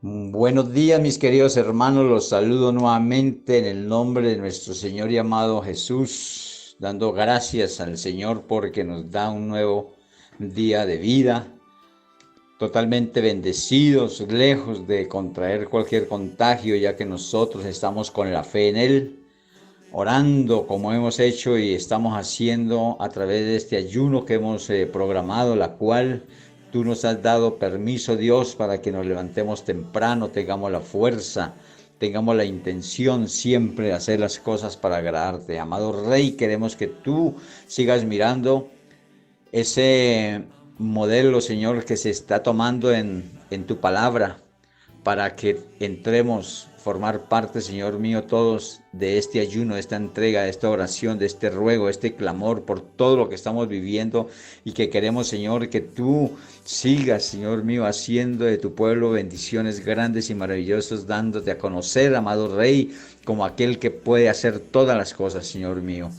Buenos días, mis queridos hermanos. Los saludo nuevamente en el nombre de nuestro Señor y amado Jesús, dando gracias al Señor porque nos da un nuevo día de vida, totalmente bendecidos, lejos de contraer cualquier contagio, ya que nosotros estamos con la fe en Él, orando como hemos hecho y estamos haciendo a través de este ayuno que hemos programado, la cual tú nos has dado permiso, Dios, para que nos levantemos temprano, tengamos la fuerza, tengamos la intención siempre de hacer las cosas para agradarte. Amado Rey, queremos que tú sigas mirando ese modelo, Señor, que se está tomando en tu palabra, para que entremos a formar parte, Señor mío, todos de este ayuno, de esta entrega, de esta oración, de este ruego, de este clamor por todo lo que estamos viviendo y que queremos, Señor, que tú sigas, Señor mío, haciendo de tu pueblo bendiciones grandes y maravillosas, dándote a conocer, amado Rey, como aquel que puede hacer todas las cosas, Señor mío.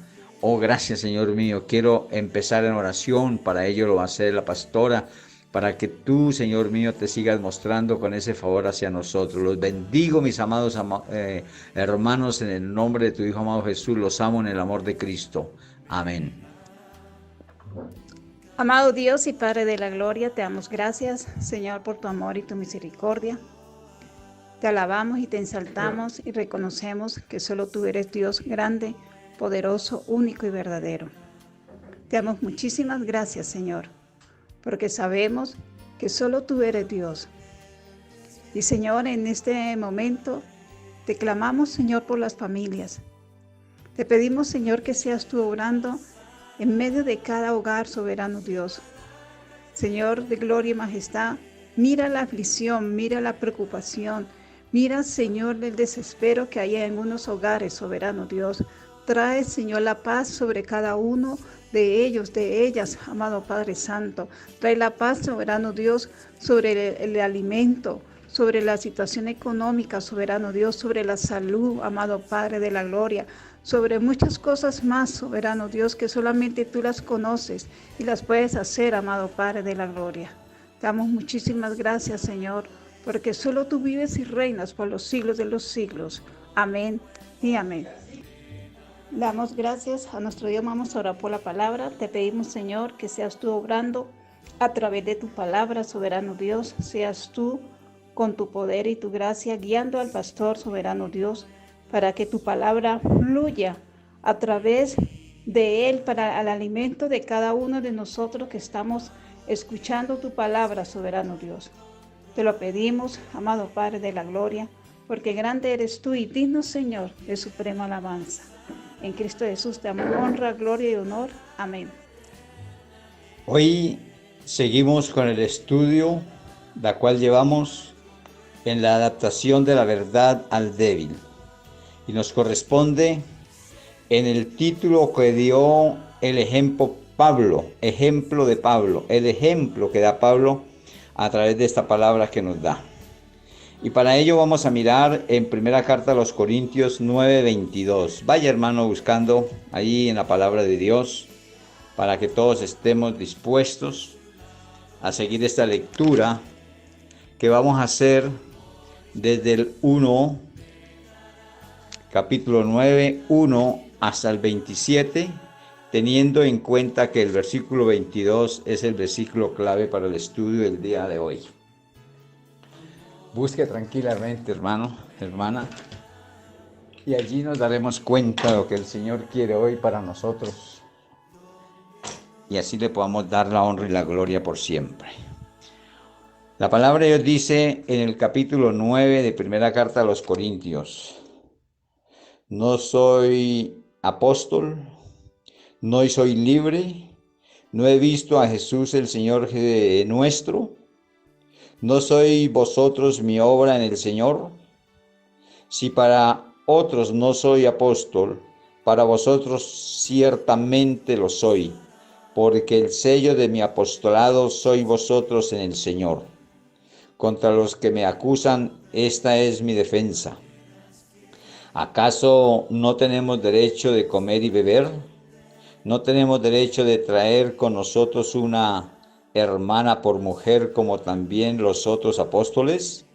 Oh, gracias, Señor mío. Quiero empezar en oración. Para ello lo va a hacer la pastora, para que tú, Señor mío, te sigas mostrando con ese favor hacia nosotros. Los bendigo, mis amados hermanos, en el nombre de tu Hijo amado Jesús. Los amo en el amor de Cristo. Amén. Amado Dios y Padre de la gloria, te damos gracias, Señor, por tu amor y tu misericordia. Te alabamos y te exaltamos y reconocemos que solo tú eres Dios grande, poderoso, único y verdadero. Te damos muchísimas gracias, Señor, porque sabemos que solo tú eres Dios. Y Señor, en este momento te clamamos, Señor, por las familias. Te pedimos, Señor, que seas tú obrando en medio de cada hogar, soberano Dios. Señor de gloria y majestad, mira la aflicción, mira la preocupación, mira, Señor, el desespero que hay en unos hogares, soberano Dios. Trae, Señor, la paz sobre cada uno de ellos, de ellas, amado Padre Santo. Trae la paz, soberano Dios, sobre el alimento, sobre la situación económica, soberano Dios, sobre la salud, amado Padre de la gloria, sobre muchas cosas más, soberano Dios, que solamente tú las conoces y las puedes hacer, amado Padre de la gloria. Damos muchísimas gracias, Señor, porque solo tú vives y reinas por los siglos de los siglos. Amén y amén. Damos gracias a nuestro Dios, vamos a orar por la palabra. Te pedimos, Señor, que seas tú obrando a través de tu palabra, soberano Dios. Seas tú con tu poder y tu gracia guiando al pastor, soberano Dios, para que tu palabra fluya a través de él para el alimento de cada uno de nosotros que estamos escuchando tu palabra, soberano Dios. Te lo pedimos, amado Padre de la gloria, porque grande eres tú y digno, Señor, de suprema alabanza. En Cristo Jesús te damos honra, gloria y honor. Amén. Hoy seguimos con el estudio, la cual llevamos en la adaptación de la verdad al débil. Y nos corresponde en el título que dio el ejemplo de Pablo, el ejemplo que da Pablo a través de esta palabra que nos da. Y para ello vamos a mirar en primera carta a los Corintios 9:22. Vaya, hermano, buscando ahí en la palabra de Dios, para que todos estemos dispuestos a seguir esta lectura que vamos a hacer desde el 1, capítulo 9, 1 hasta el 27, teniendo en cuenta que el versículo 22 es el versículo clave para el estudio del día de hoy. Busque tranquilamente, hermano, hermana, y allí nos daremos cuenta de lo que el Señor quiere hoy para nosotros, y así le podamos dar la honra y la gloria por siempre. La palabra de Dios dice en el capítulo 9 de primera carta a los Corintios: no soy apóstol, no soy libre, no he visto a Jesús el Señor nuestro, no soy vosotros mi obra en el Señor. Si para otros no soy apóstol, para vosotros ciertamente lo soy, porque el sello de mi apostolado sois vosotros en el Señor. Contra los que me acusan, esta es mi defensa. ¿Acaso no tenemos derecho de comer y beber? ¿No tenemos derecho de traer con nosotros una hermana por mujer como también los otros apóstoles?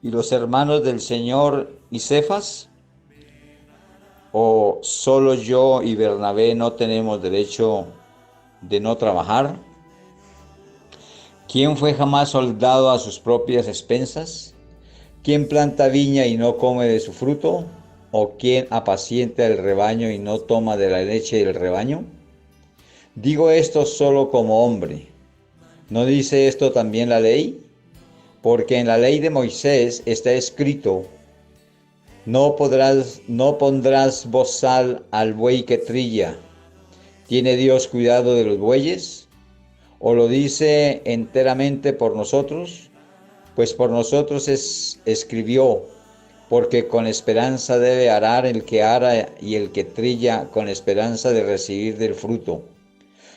¿Y los hermanos del Señor y Cefas? ¿O solo yo y Bernabé no tenemos derecho de no trabajar? ¿Quién fue jamás soldado a sus propias expensas? ¿Quién planta viña y no come de su fruto? ¿O quién apacienta el rebaño y no toma de la leche del rebaño? Digo esto solo como hombre. ¿No dice esto también la ley? Porque en la ley de Moisés está escrito: no pondrás bozal al buey que trilla. ¿Tiene Dios cuidado de los bueyes? ¿O lo dice enteramente por nosotros? Pues por nosotros escribió, porque con esperanza debe arar el que ara y el que trilla con esperanza de recibir del fruto.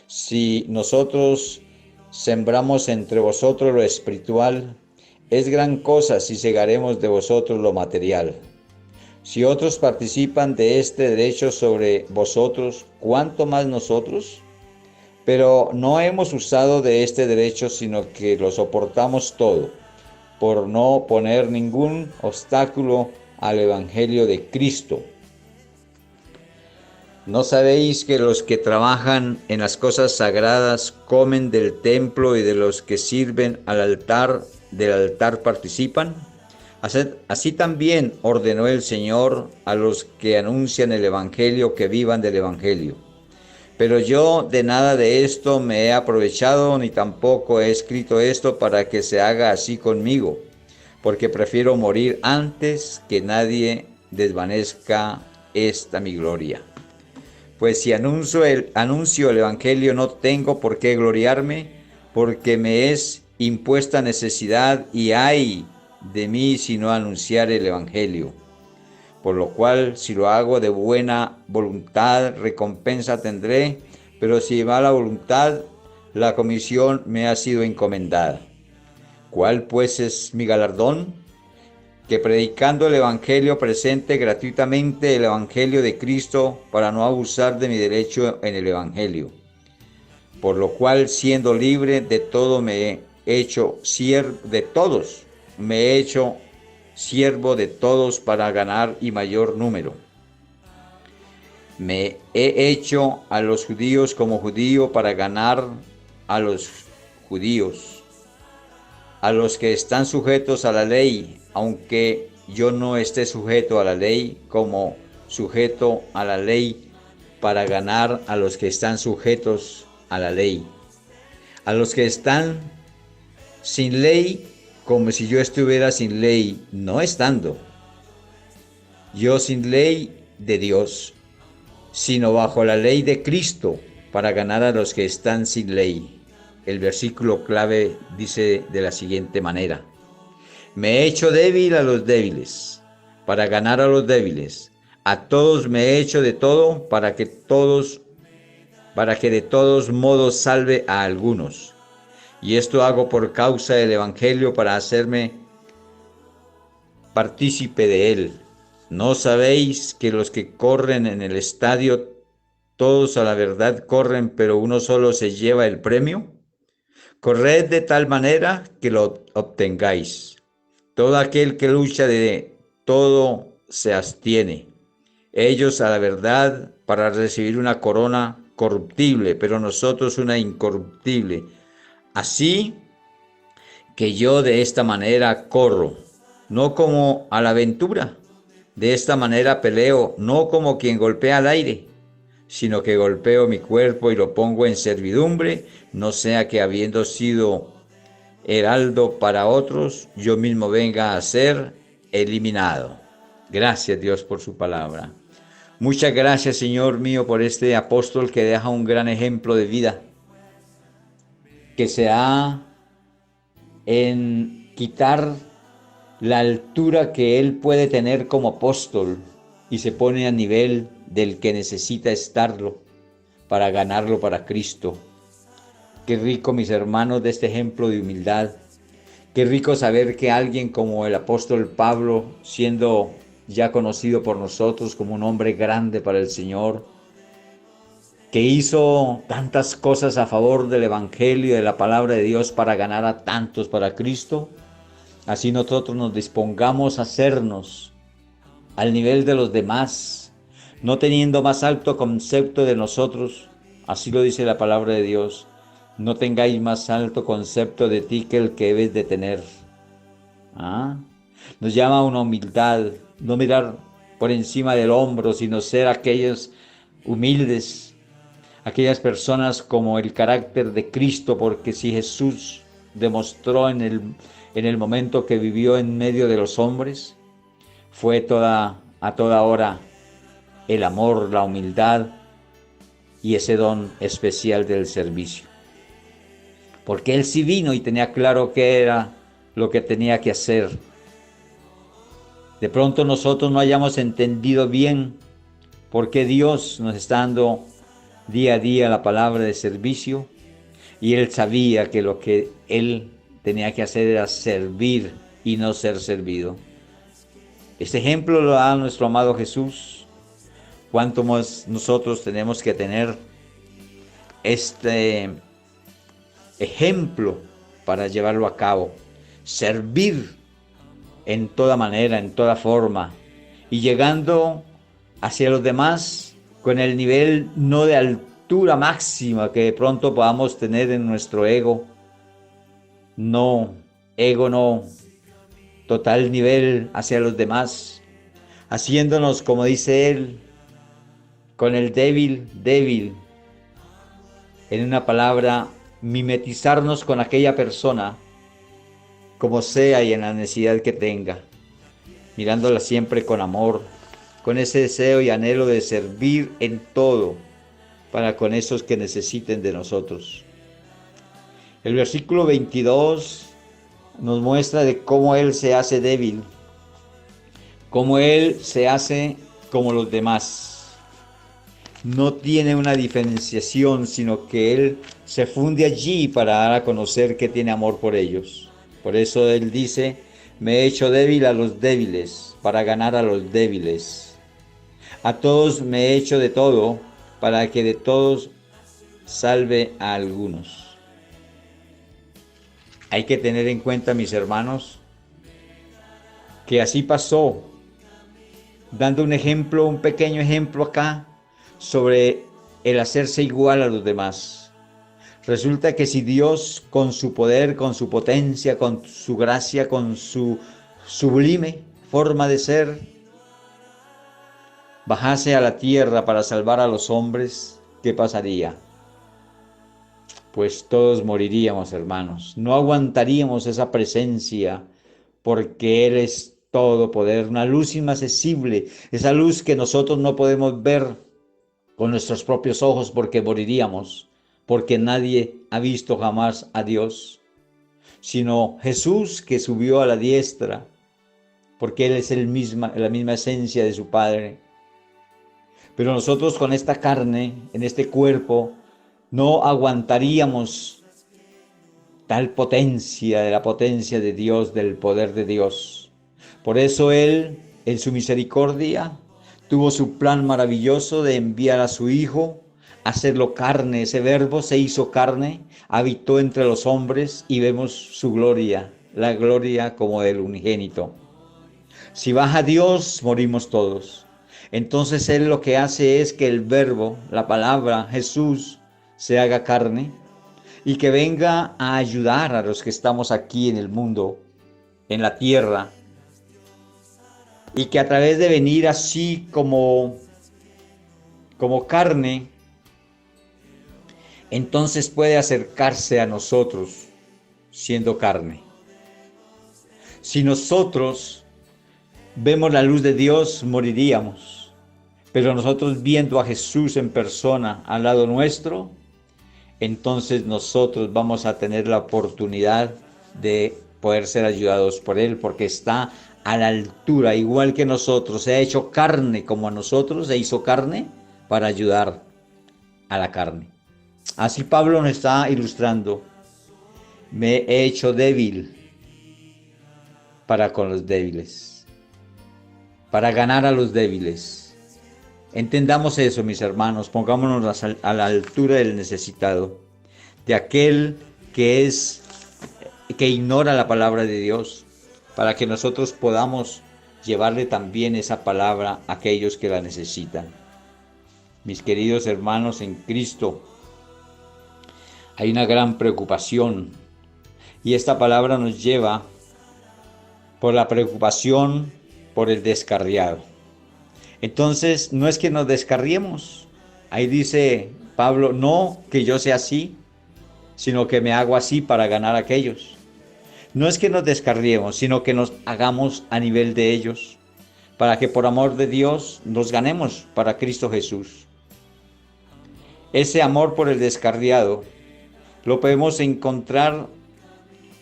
Si nosotros sembramos entre vosotros lo espiritual, es gran cosa si segaremos de vosotros lo material. Si otros participan de este derecho sobre vosotros, ¿cuánto más nosotros? Pero no hemos usado de este derecho, sino que lo soportamos todo, por no poner ningún obstáculo al Evangelio de Cristo. ¿No sabéis que los que trabajan en las cosas sagradas comen del templo y de los que sirven del altar participan? Así también ordenó el Señor a los que anuncian el Evangelio que vivan del Evangelio. Pero yo de nada de esto me he aprovechado, ni tampoco he escrito esto para que se haga así conmigo, porque prefiero morir antes que nadie desvanezca esta mi gloria. Pues si anuncio el Evangelio, no tengo por qué gloriarme, porque me es impuesta necesidad, y ay de mí si no anunciar el Evangelio. Por lo cual, si lo hago de buena voluntad, recompensa tendré, pero si de mala voluntad, la comisión me ha sido encomendada. ¿Cuál pues es mi galardón? Que predicando el Evangelio presente gratuitamente el Evangelio de Cristo, para no abusar de mi derecho en el Evangelio. Por lo cual, siendo libre de todo, me he hecho siervo de todos, para ganar y mayor número. Me he hecho a los judíos como judío para ganar a los judíos, a los que están sujetos a la ley, aunque yo no esté sujeto a la ley, como sujeto a la ley para ganar a los que están sujetos a la ley. A los que están sin ley, como si yo estuviera sin ley, no estando yo sin ley de Dios, sino bajo la ley de Cristo, para ganar a los que están sin ley. El versículo clave dice de la siguiente manera: me he hecho débil a los débiles, para ganar a los débiles. A todos me he hecho de todo, para que de todos modos salve a algunos. Y esto hago por causa del Evangelio, para hacerme partícipe de él. ¿No sabéis que los que corren en el estadio, todos a la verdad corren, pero uno solo se lleva el premio? Corred de tal manera que lo obtengáis. Todo aquel que lucha de todo se abstiene. Ellos a la verdad para recibir una corona corruptible, pero nosotros una incorruptible. Así que yo de esta manera corro, no como a la aventura. De esta manera peleo, no como quien golpea al aire, sino que golpeo mi cuerpo y lo pongo en servidumbre, no sea que habiendo sido heraldo para otros, yo mismo venga a ser eliminado. Gracias, Dios, por su palabra. Muchas gracias, Señor mío, por este apóstol que deja un gran ejemplo de vida, que se ha en quitar la altura que él puede tener como apóstol y se pone a nivel del que necesita estarlo para ganarlo para Cristo. Qué rico, mis hermanos, de este ejemplo de humildad. Qué rico saber que alguien como el apóstol Pablo, siendo ya conocido por nosotros como un hombre grande para el Señor, que hizo tantas cosas a favor del Evangelio y de la palabra de Dios para ganar a tantos para Cristo, así nosotros nos dispongamos a hacernos al nivel de los demás, no teniendo más alto concepto de nosotros, así lo dice la palabra de Dios, no tengáis más alto concepto de ti que el que debes de tener. Nos llama a una humildad, no mirar por encima del hombro, sino ser aquellos humildes, aquellas personas como el carácter de Cristo, porque si Jesús demostró en el momento que vivió en medio de los hombres, fue a toda hora el amor, la humildad y ese don especial del servicio. Porque Él sí vino y tenía claro qué era lo que tenía que hacer. De pronto nosotros no hayamos entendido bien por qué Dios nos está dando día a día la palabra de servicio, y Él sabía que lo que Él tenía que hacer era servir y no ser servido. Este ejemplo lo da nuestro amado Jesús. Cuánto más nosotros tenemos que tener este ejemplo para llevarlo a cabo. Servir en toda manera, en toda forma, y llegando hacia los demás con el nivel no de altura máxima que de pronto podamos tener en nuestro ego. No, ego no, total nivel hacia los demás, haciéndonos, como dice Él, con el débil, débil. En una palabra, mimetizarnos con aquella persona, como sea y en la necesidad que tenga, mirándola siempre con amor, con ese deseo y anhelo de servir en todo para con esos que necesiten de nosotros. El versículo 22 nos muestra de cómo Él se hace débil, cómo Él se hace como los demás. No tiene una diferenciación, sino que Él se funde allí para dar a conocer que tiene amor por ellos. Por eso Él dice, me he hecho débil a los débiles, para ganar a los débiles. A todos me he hecho de todo, para que de todos salve a algunos. Hay que tener en cuenta, mis hermanos, que así pasó, dando un ejemplo, un pequeño ejemplo acá, sobre el hacerse igual a los demás. Resulta que si Dios, con su poder, con su potencia, con su gracia, con su sublime forma de ser, bajase a la tierra para salvar a los hombres, ¿qué pasaría? Pues todos moriríamos, hermanos. No aguantaríamos esa presencia, porque Él es todo poder, una luz inaccesible, esa luz que nosotros no podemos ver con nuestros propios ojos porque moriríamos, porque nadie ha visto jamás a Dios, sino Jesús, que subió a la diestra, porque Él es la misma esencia de su Padre. Pero nosotros con esta carne, en este cuerpo, no aguantaríamos tal potencia, de la potencia de Dios, del poder de Dios. Por eso Él, en su misericordia, tuvo su plan maravilloso de enviar a su Hijo, hacerlo carne. Ese verbo se hizo carne, habitó entre los hombres y vemos su gloria, la gloria como del unigénito. Si baja Dios, morimos todos. Entonces Él lo que hace es que el verbo, la palabra, Jesús, se haga carne y que venga a ayudar a los que estamos aquí en el mundo, en la tierra, y que a través de venir así como carne, entonces puede acercarse a nosotros siendo carne. Si nosotros vemos la luz de Dios, moriríamos, pero nosotros viendo a Jesús en persona al lado nuestro, entonces nosotros vamos a tener la oportunidad de poder ser ayudados por Él, porque está a la altura, igual que nosotros, se ha hecho carne como a nosotros, se hizo carne para ayudar a la carne. Así Pablo nos está ilustrando, me he hecho débil para con los débiles, para ganar a los débiles. Entendamos eso, mis hermanos, pongámonos a la altura del necesitado, de aquel que ignora la palabra de Dios, para que nosotros podamos llevarle también esa palabra a aquellos que la necesitan. Mis queridos hermanos en Cristo, hay una gran preocupación y esta palabra nos lleva por la preocupación por el descarriado. Entonces, no es que nos descarriemos. Ahí dice Pablo, no que yo sea así, sino que me hago así para ganar a aquellos. No es que nos descarriemos, sino que nos hagamos a nivel de ellos, para que por amor de Dios nos ganemos para Cristo Jesús. Ese amor por el descarriado lo podemos encontrar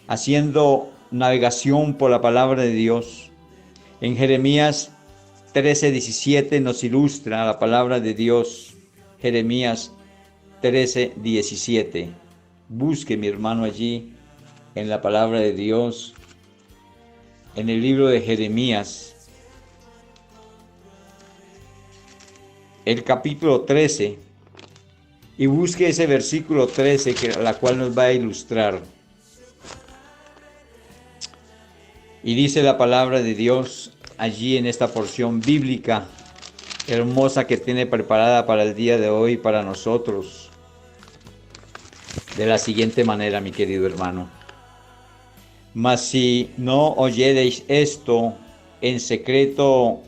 haciendo navegación por la palabra de Dios. En Jeremías 13:17 nos ilustra la palabra de Dios. Jeremías 13:17. Busque, mi hermano, allí en la palabra de Dios, en el libro de Jeremías, el capítulo 13, y busque ese versículo 13, la cual nos va a ilustrar. Y dice la palabra de Dios allí en esta porción bíblica hermosa que tiene preparada para el día de hoy para nosotros, de la siguiente manera, mi querido hermano. Mas si no oyereis esto en secreto,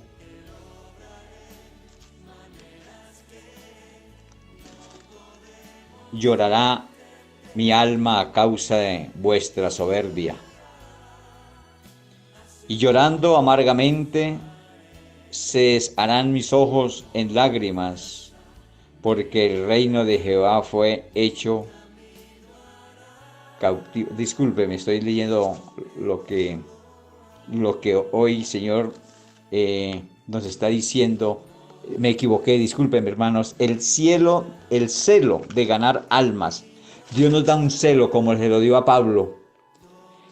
llorará mi alma a causa de vuestra soberbia. Y llorando amargamente se harán mis ojos en lágrimas, porque el reino de Jehová fue hecho cautivo. Discúlpeme, estoy leyendo lo que hoy, Señor, nos está diciendo. Me equivoqué, discúlpenme, hermanos. El celo de ganar almas. Dios nos da un celo como se lo dio a Pablo.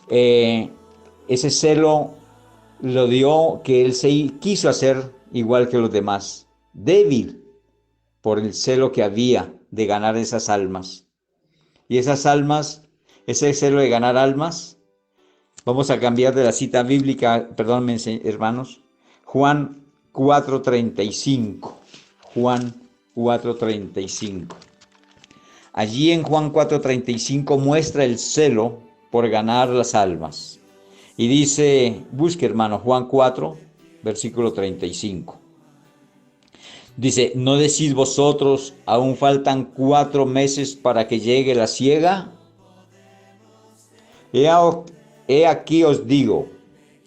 Ese celo lo dio que él se quiso hacer igual que los demás, débil por el celo que había de ganar esas almas. Y esas almas, ese celo de ganar almas, vamos a cambiar de la cita bíblica, perdónenme, hermanos, Juan 4:35. Juan 4:35. Allí en Juan 4:35 muestra el celo por ganar las almas. Y dice, busque, hermano, Juan 4, versículo 35. Dice, ¿no decís vosotros, aún faltan 4 meses para que llegue la siega? He aquí os digo,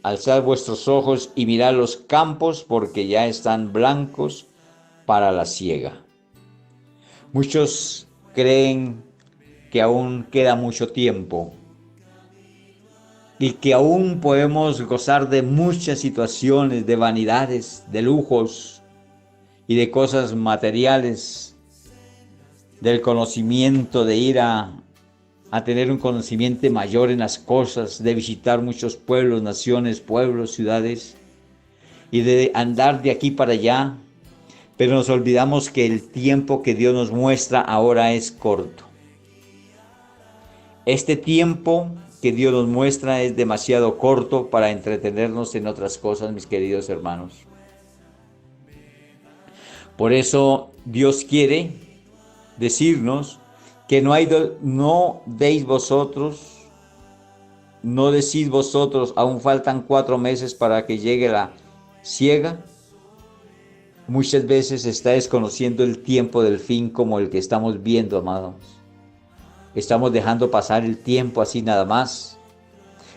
alzad vuestros ojos y mirad los campos, porque ya están blancos para la siega. Muchos creen que aún queda mucho tiempo y que aún podemos gozar de muchas situaciones, de vanidades, de lujos y de cosas materiales, del conocimiento, de ir a tener un conocimiento mayor en las cosas, de visitar muchos pueblos, naciones, pueblos, ciudades, y de andar de aquí para allá, pero nos olvidamos que el tiempo que Dios nos muestra ahora es corto. Este tiempo que Dios nos muestra es demasiado corto para entretenernos en otras cosas, mis queridos hermanos. Por eso Dios quiere decirnos que no decís vosotros, aún faltan 4 meses para que llegue la siega. Muchas veces está desconociendo el tiempo del fin como el que estamos viendo, amados. Estamos dejando pasar el tiempo así nada más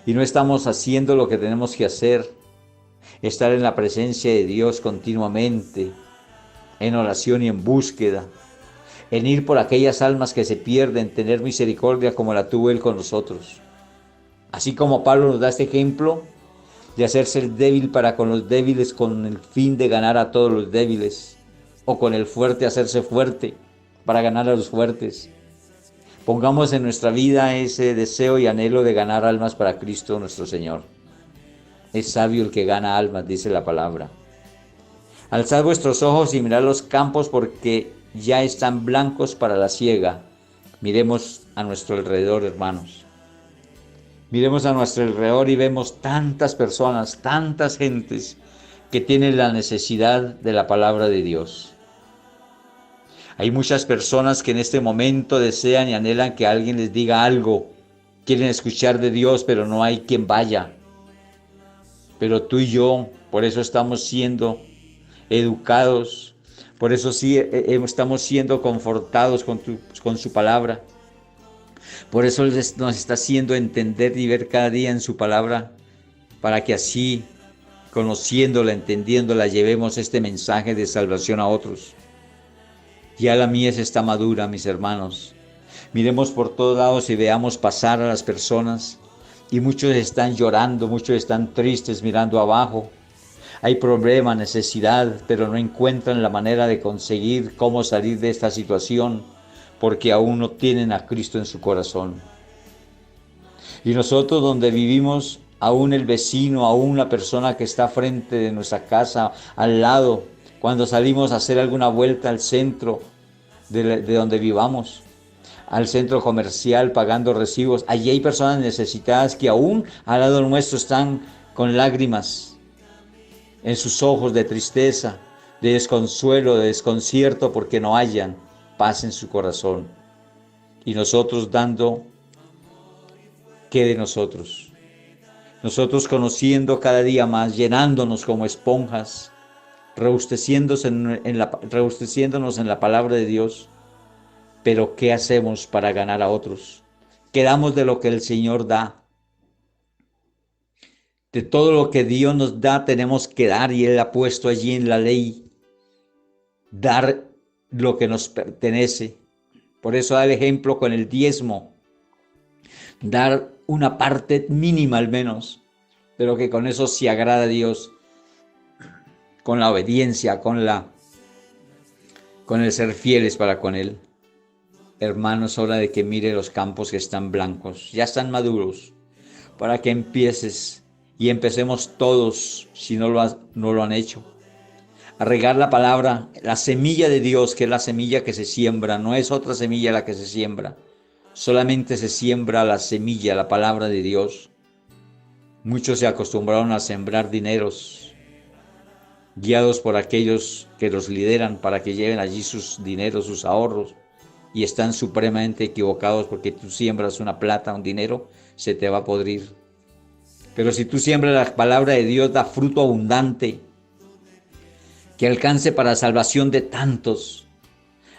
y no estamos haciendo lo que tenemos que hacer, estar en la presencia de Dios continuamente, en oración y en búsqueda, en ir por aquellas almas que se pierden, tener misericordia como la tuvo Él con nosotros. Así como Pablo nos da este ejemplo de hacerse el débil para con los débiles con el fin de ganar a todos los débiles, o con el fuerte hacerse fuerte para ganar a los fuertes. Pongamos en nuestra vida ese deseo y anhelo de ganar almas para Cristo nuestro Señor. Es sabio el que gana almas, dice la palabra. Alzad vuestros ojos y mirad los campos, porque ya están blancos para la siega. Miremos a nuestro alrededor, hermanos. Miremos a nuestro alrededor y vemos tantas personas, tantas gentes que tienen la necesidad de la palabra de Dios. Hay muchas personas que en este momento desean y anhelan que alguien les diga algo. Quieren escuchar de Dios, pero no hay quien vaya. Pero tú y yo, por eso estamos siendo educados, por eso sí estamos siendo confortados con su palabra. Por eso nos está haciendo entender y ver cada día en su palabra, para que así, conociéndola, entendiéndola, llevemos este mensaje de salvación a otros. Ya la mies está madura, mis hermanos. Miremos por todos lados y veamos pasar a las personas. Y muchos están llorando, muchos están tristes mirando abajo. Hay problema, necesidad, pero no encuentran la manera de conseguir cómo salir de esta situación, porque aún no tienen a Cristo en su corazón. Y nosotros donde vivimos, aún el vecino, aún la persona que está frente de nuestra casa, al lado, cuando salimos a hacer alguna vuelta al centro de donde vivamos, al centro comercial pagando recibos, allí hay personas necesitadas que aún al lado nuestro están con lágrimas en sus ojos de tristeza, de desconsuelo, de desconcierto, porque no hallan paz en su corazón. Y nosotros dando, ¿qué de nosotros? Nosotros conociendo cada día más, llenándonos como esponjas, robusteciéndonos en la palabra de Dios. Pero ¿qué hacemos para ganar a otros? Quedamos de lo que el Señor da. De todo lo que Dios nos da tenemos que dar, y Él ha puesto allí en la ley, dar lo que nos pertenece. Por eso da el ejemplo con el diezmo, dar una parte mínima al menos, pero que con eso se agrada a Dios, con la obediencia, con el ser fieles para con Él. Hermanos, es hora de que mire los campos que están blancos, ya están maduros, para que empieces y empecemos todos, si no lo han hecho, a regar la palabra, la semilla de Dios, que es la semilla que se siembra, no es otra semilla la que se siembra, solamente se siembra la semilla, la palabra de Dios. Muchos se acostumbraron a sembrar dineros, guiados por aquellos que los lideran para que lleven allí sus dineros, sus ahorros, y están supremamente equivocados, porque tú siembras una plata, un dinero, se te va a podrir. Pero si tú siembras la palabra de Dios, da fruto abundante, que alcance para salvación de tantos.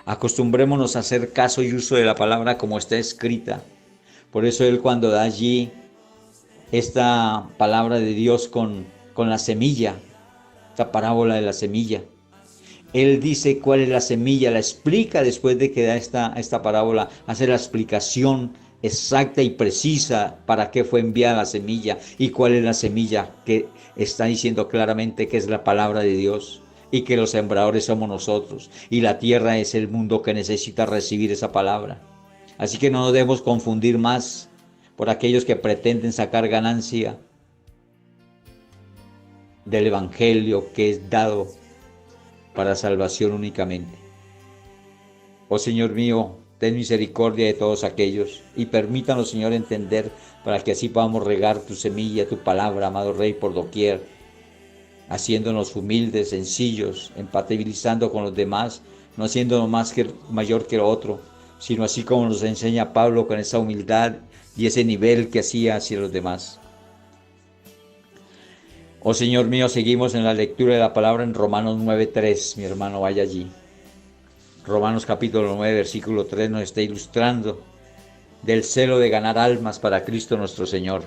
Acostumbrémonos a hacer caso y uso de la palabra como está escrita. Por eso Él, cuando da allí esta palabra de Dios con la semilla, esta parábola de la semilla, Él dice cuál es la semilla, la explica después de que da esta parábola, hace la explicación exacta y precisa para qué fue enviada la semilla y cuál es la semilla, que está diciendo claramente que es la palabra de Dios y que los sembradores somos nosotros y la tierra es el mundo que necesita recibir esa palabra. Así que no nos debemos confundir más por aquellos que pretenden sacar ganancia del evangelio que es dado para salvación únicamente. Oh Señor mío, ten misericordia de todos aquellos y permítanos, Señor, entender, para que así podamos regar tu semilla, tu palabra, amado Rey, por doquier, haciéndonos humildes, sencillos, empatizando con los demás, no haciéndonos mayor que el otro, sino así como nos enseña Pablo, con esa humildad y ese nivel que hacía hacia los demás. Oh Señor mío, seguimos en la lectura de la palabra en Romanos 9:3, mi hermano, vaya allí. Romanos capítulo 9, versículo 3 nos está ilustrando del celo de ganar almas para Cristo nuestro Señor.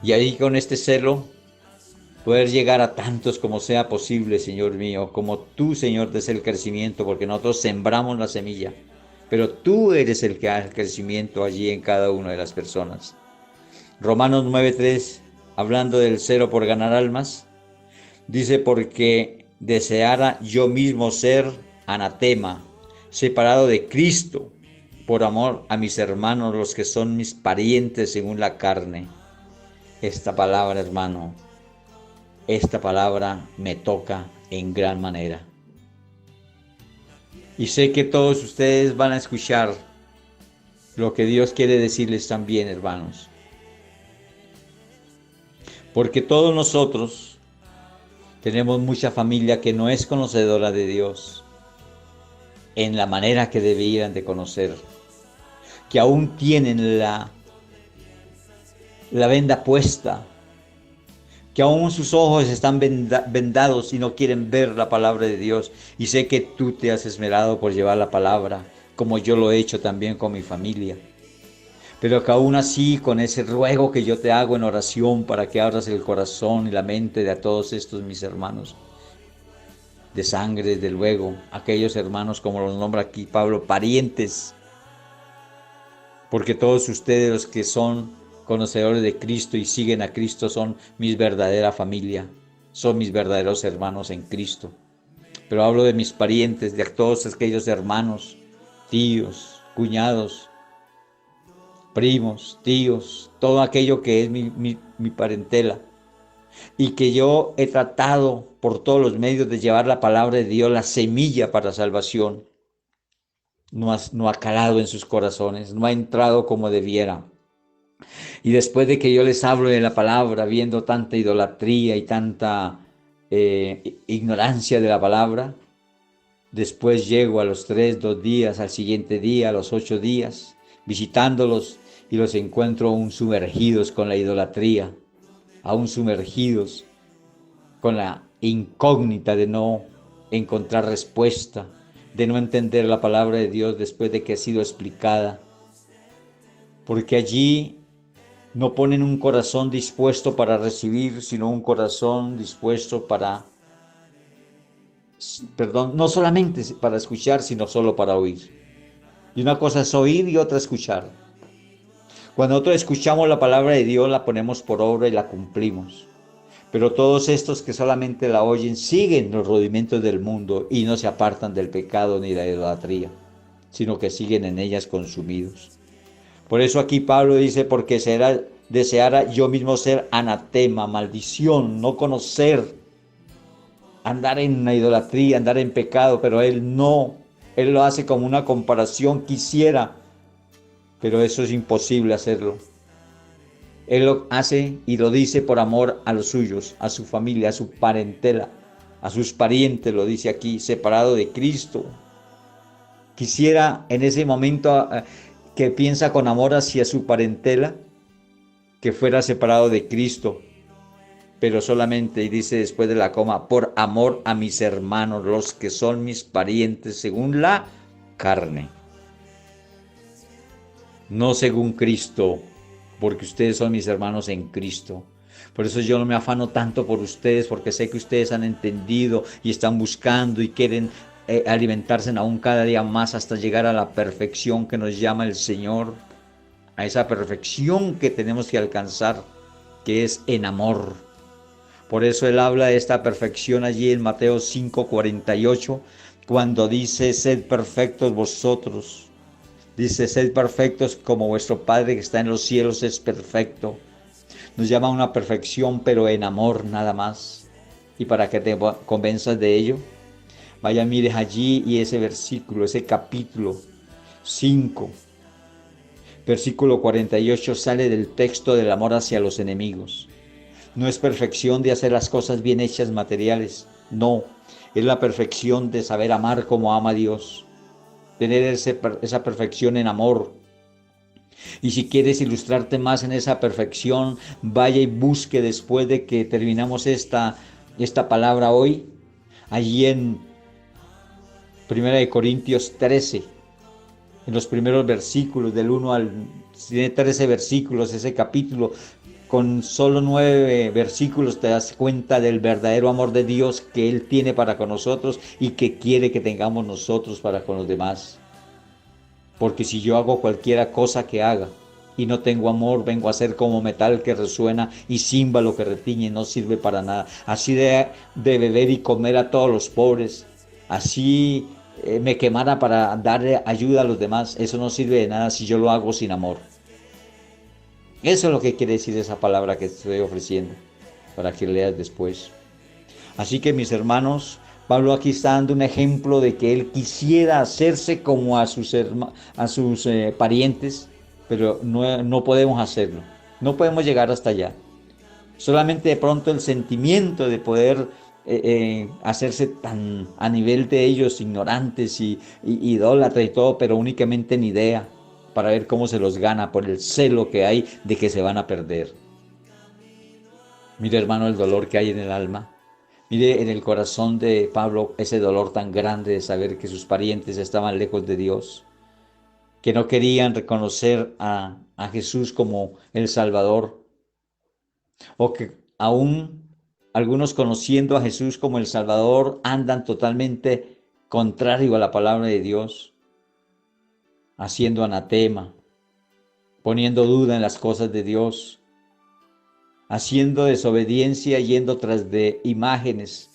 Y ahí, con este celo, poder llegar a tantos como sea posible, Señor mío, como tú, Señor, des el crecimiento, porque nosotros sembramos la semilla, pero tú eres el que da el crecimiento allí en cada una de las personas. Romanos 9:3, hablando del celo por ganar almas, dice: porque deseara yo mismo ser anatema, separado de Cristo, por amor a mis hermanos, los que son mis parientes según la carne. Esta palabra, hermano, esta palabra me toca en gran manera. Y sé que todos ustedes van a escuchar lo que Dios quiere decirles también, hermanos. Porque todos nosotros tenemos mucha familia que no es conocedora de Dios en la manera que deberían de conocer, que aún tienen la venda puesta, que aún sus ojos están vendados y no quieren ver la palabra de Dios. Y sé que tú te has esmerado por llevar la palabra, como yo lo he hecho también con mi familia. Pero que aún así, con ese ruego que yo te hago en oración para que abras el corazón y la mente de a todos estos mis hermanos de sangre, desde luego, aquellos hermanos, como los nombra aquí Pablo, parientes, porque todos ustedes los que son conocedores de Cristo y siguen a Cristo son mis verdadera familia, son mis verdaderos hermanos en Cristo. Pero hablo de mis parientes, de todos aquellos hermanos, tíos, cuñados, primos, tíos, todo aquello que es mi parentela, y que yo he tratado por todos los medios de llevar la palabra de Dios, la semilla para salvación. No ha calado en sus corazones, no ha entrado como debiera. Y después de que yo les hablo de la palabra, viendo tanta idolatría y tanta ignorancia de la palabra, después llego a los 3, 2 días, al siguiente día, a los 8 días, visitándolos, y los encuentro aún sumergidos con la idolatría, aún sumergidos con la incógnita de no encontrar respuesta, de no entender la palabra de Dios después de que ha sido explicada. Porque allí no ponen un corazón dispuesto para recibir, sino un corazón dispuesto no solamente para escuchar, sino solo para oír. Y una cosa es oír y otra escuchar. Cuando nosotros escuchamos la palabra de Dios, la ponemos por obra y la cumplimos. Pero todos estos que solamente la oyen siguen los rudimentos del mundo y no se apartan del pecado ni de la idolatría, sino que siguen en ellas consumidos. Por eso aquí Pablo dice, porque deseara yo mismo ser anatema, maldición, no conocer, andar en la idolatría, andar en pecado, pero él no, él lo hace como una comparación, quisiera, pero eso es imposible hacerlo. Él lo hace y lo dice por amor a los suyos, a su familia, a su parentela, a sus parientes, lo dice aquí, separado de Cristo. Quisiera en ese momento que piensa con amor hacia su parentela, que fuera separado de Cristo, pero solamente, y dice después de la coma, por amor a mis hermanos, los que son mis parientes según la carne, no según Cristo, porque ustedes son mis hermanos en Cristo. Por eso yo no me afano tanto por ustedes, porque sé que ustedes han entendido y están buscando y quieren alimentarse aún cada día más hasta llegar a la perfección que nos llama el Señor, a esa perfección que tenemos que alcanzar, que es en amor. Por eso Él habla de esta perfección allí en Mateo 5:48, cuando dice, sed perfectos vosotros. Dice, sed perfectos como vuestro Padre que está en los cielos es perfecto. Nos llama a una perfección, pero en amor nada más. Y para que te convenzas de ello, vaya, mires allí y ese versículo, ese capítulo 5, versículo 48, sale del texto del amor hacia los enemigos. No es perfección de hacer las cosas bien hechas materiales, no, es la perfección de saber amar como ama Dios. Tener esa perfección en amor. Y si quieres ilustrarte más en esa perfección, vaya y busque después de que terminamos esta palabra hoy, allí en 1 Corintios 13, en los primeros versículos, del 1 al 13 versículos, ese capítulo, con solo 9 versículos te das cuenta del verdadero amor de Dios que Él tiene para con nosotros y que quiere que tengamos nosotros para con los demás. Porque si yo hago cualquiera cosa que haga y no tengo amor, vengo a ser como metal que resuena y címbalo que retiñe, no sirve para nada. Así de beber y comer a todos los pobres, así me quemara para darle ayuda a los demás, eso no sirve de nada si yo lo hago sin amor. Eso es lo que quiere decir esa palabra que estoy ofreciendo, para que leas después. Así que mis hermanos, Pablo aquí está dando un ejemplo de que él quisiera hacerse como a sus parientes, pero no podemos hacerlo. No podemos llegar hasta allá. Solamente de pronto el sentimiento de poder hacerse tan a nivel de ellos, ignorantes y idólatras y todo, pero únicamente en idea, para ver cómo se los gana por el celo que hay de que se van a perder. Mire, hermano, el dolor que hay en el alma. Mire en el corazón de Pablo ese dolor tan grande de saber que sus parientes estaban lejos de Dios, que no querían reconocer a Jesús como el Salvador, o que aún algunos conociendo a Jesús como el Salvador andan totalmente contrario a la palabra de Dios, haciendo anatema, poniendo duda en las cosas de Dios, haciendo desobediencia, yendo tras de imágenes,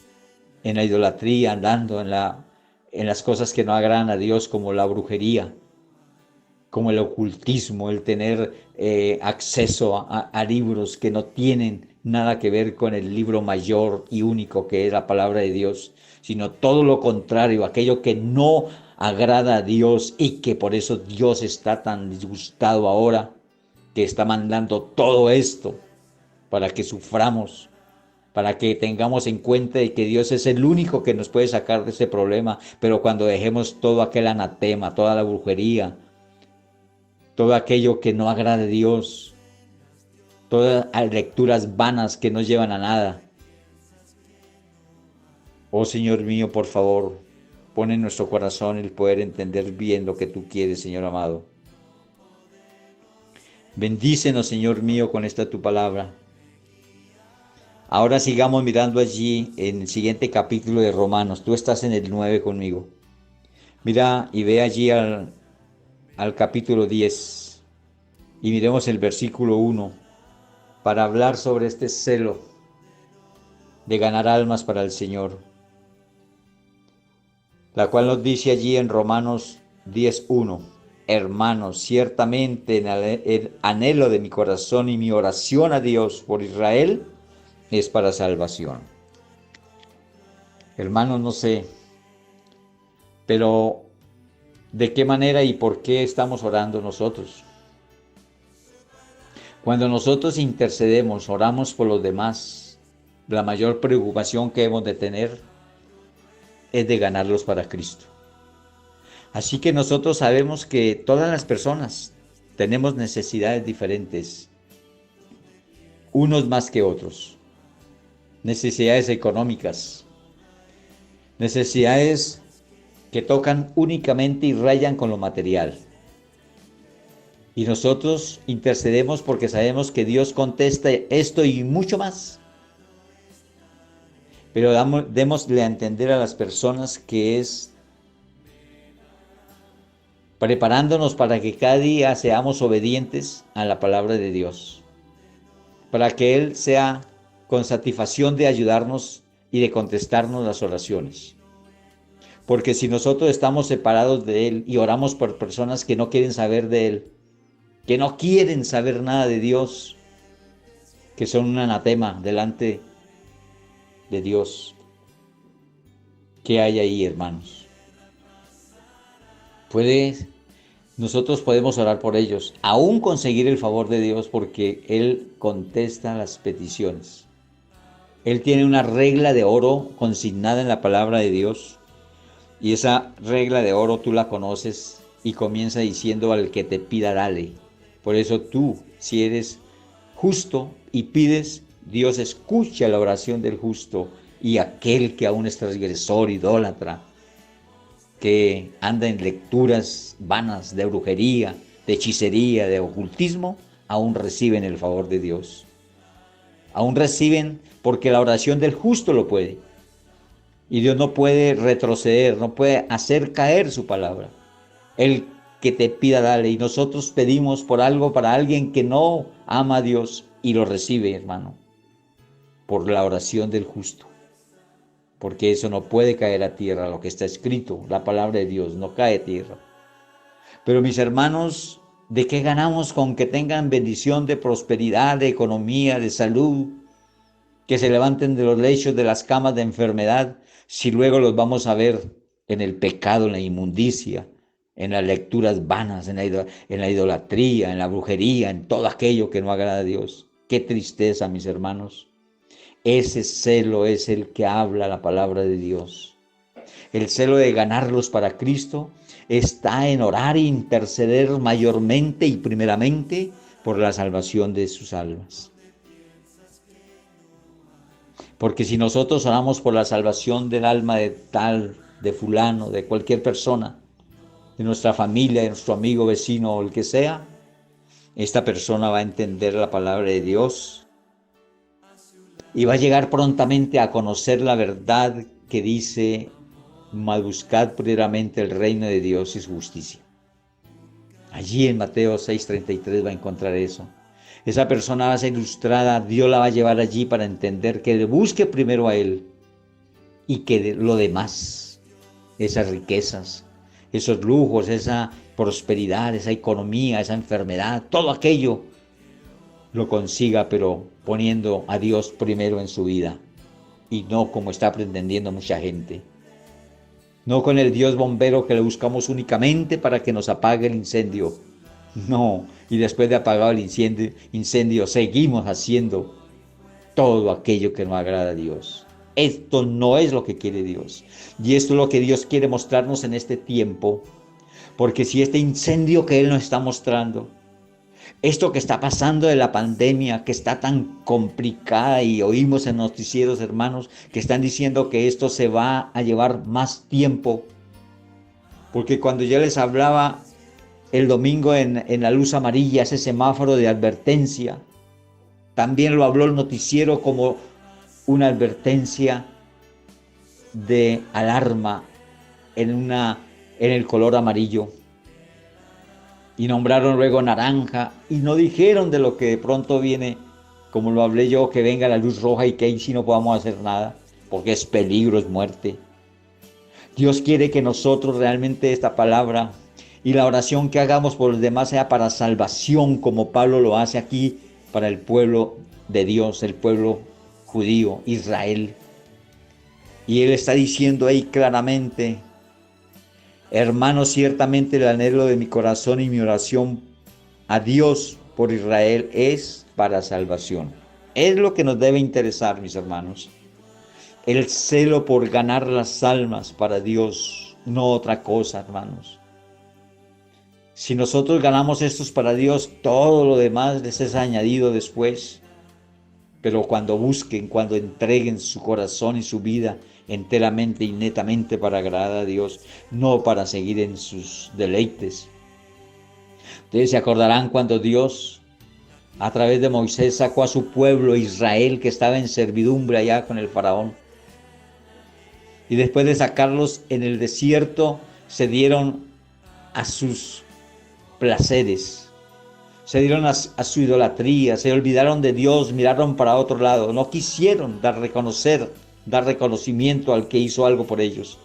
en la idolatría, andando en las cosas que no agradan a Dios, como la brujería, como el ocultismo, el tener acceso a libros que no tienen nada que ver con el libro mayor y único que es la palabra de Dios, sino todo lo contrario, aquello que no agrada a Dios y que por eso Dios está tan disgustado ahora, que está mandando todo esto para que suframos, para que tengamos en cuenta de que Dios es el único que nos puede sacar de ese problema, pero cuando dejemos todo aquel anatema, toda la brujería, todo aquello que no agrade a Dios, todas las lecturas vanas que no llevan a nada. Oh Señor mío, por favor, pon en nuestro corazón el poder entender bien lo que tú quieres, Señor amado. Bendícenos, Señor mío, con esta tu palabra. Ahora sigamos mirando allí en el siguiente capítulo de Romanos. Tú estás en el 9 conmigo. Mira y ve allí al capítulo 10 y miremos el versículo 1 para hablar sobre este celo de ganar almas para el Señor, la cual nos dice allí en Romanos 10:1: hermanos, ciertamente en el anhelo de mi corazón y mi oración a Dios por Israel es para salvación. Hermanos, no sé, pero ¿de qué manera y por qué estamos orando nosotros? Cuando nosotros intercedemos, oramos por los demás, la mayor preocupación que hemos de tener es de ganarlos para Cristo. Así que nosotros sabemos que todas las personas tenemos necesidades diferentes, unos más que otros. Necesidades económicas, necesidades que tocan únicamente y rayan con lo material. Y nosotros intercedemos porque sabemos que Dios contesta esto y mucho más. Pero démosle a entender a las personas que es preparándonos para que cada día seamos obedientes a la palabra de Dios, para que Él sea con satisfacción de ayudarnos y de contestarnos las oraciones. Porque si nosotros estamos separados de Él y oramos por personas que no quieren saber de Él, que no quieren saber nada de Dios, que son un anatema delante de Dios, ¿qué hay ahí, hermanos? Nosotros podemos orar por ellos, aún conseguir el favor de Dios, porque Él contesta las peticiones. Él tiene una regla de oro consignada en la palabra de Dios, y esa regla de oro tú la conoces y comienza diciendo: al que te pida, dale. Por eso tú, si eres justo y pides, Dios escucha la oración del justo, y aquel que aún es transgresor, idólatra, que anda en lecturas vanas de brujería, de hechicería, de ocultismo, aún reciben el favor de Dios. Aún reciben, porque la oración del justo lo puede. Y Dios no puede retroceder, no puede hacer caer su palabra. El que te pida, dale. Y nosotros pedimos por algo para alguien que no ama a Dios y lo recibe, hermano, por la oración del justo. Porque eso no puede caer a tierra, lo que está escrito, la palabra de Dios no cae a tierra. Pero mis hermanos, ¿de qué ganamos con que tengan bendición de prosperidad, de economía, de salud, que se levanten de los lechos, de las camas de enfermedad, si luego los vamos a ver en el pecado, en la inmundicia, en las lecturas vanas, en la idolatría, en la brujería, en todo aquello que no agrada a Dios? Qué tristeza, mis hermanos. Ese celo es el que habla la palabra de Dios. El celo de ganarlos para Cristo está en orar e interceder mayormente y primeramente por la salvación de sus almas. Porque si nosotros oramos por la salvación del alma de tal, de fulano, de cualquier persona, de nuestra familia, de nuestro amigo, vecino o el que sea, esta persona va a entender la palabra de Dios y va a llegar prontamente a conocer la verdad que dice: mas buscad primeramente el reino de Dios y su justicia. Allí en Mateo 6:33 va a encontrar eso. Esa persona va a ser ilustrada, Dios la va a llevar allí para entender que le busque primero a Él y que lo demás, esas riquezas, esos lujos, esa prosperidad, esa economía, esa enfermedad, todo aquello lo consiga, pero poniendo a Dios primero en su vida y no como está pretendiendo mucha gente. No con el Dios bombero que le buscamos únicamente para que nos apague el incendio. No, y después de apagado el incendio seguimos haciendo todo aquello que no agrada a Dios. Esto no es lo que quiere Dios. Y esto es lo que Dios quiere mostrarnos en este tiempo. Porque si este incendio que Él nos está mostrando, esto que está pasando de la pandemia, que está tan complicada, y oímos en noticieros, hermanos, que están diciendo que esto se va a llevar más tiempo. Porque cuando yo les hablaba el domingo en la luz amarilla, ese semáforo de advertencia, también lo habló el noticiero como una advertencia de alarma en el color amarillo. Y nombraron luego naranja y no dijeron de lo que de pronto viene, como lo hablé yo, que venga la luz roja y que ahí sí no podamos hacer nada, porque es peligro, es muerte. Dios quiere que nosotros realmente esta palabra y la oración que hagamos por los demás sea para salvación, como Pablo lo hace aquí para el pueblo de Dios, el pueblo judío, Israel. Y él está diciendo ahí claramente: hermanos, ciertamente el anhelo de mi corazón y mi oración a Dios por Israel es para salvación. Es lo que nos debe interesar, mis hermanos. El celo por ganar las almas para Dios, no otra cosa, hermanos. Si nosotros ganamos estos para Dios, todo lo demás les es añadido después. Pero cuando busquen, cuando entreguen su corazón y su vida enteramente y netamente para agradar a Dios, no para seguir en sus deleites. Ustedes se acordarán cuando Dios, a través de Moisés, sacó a su pueblo Israel, que estaba en servidumbre allá con el faraón. Y después de sacarlos en el desierto, se dieron a sus placeres, se dieron a su idolatría, se olvidaron de Dios, miraron para otro lado, no quisieron dar reconocimiento al que hizo algo por ellos.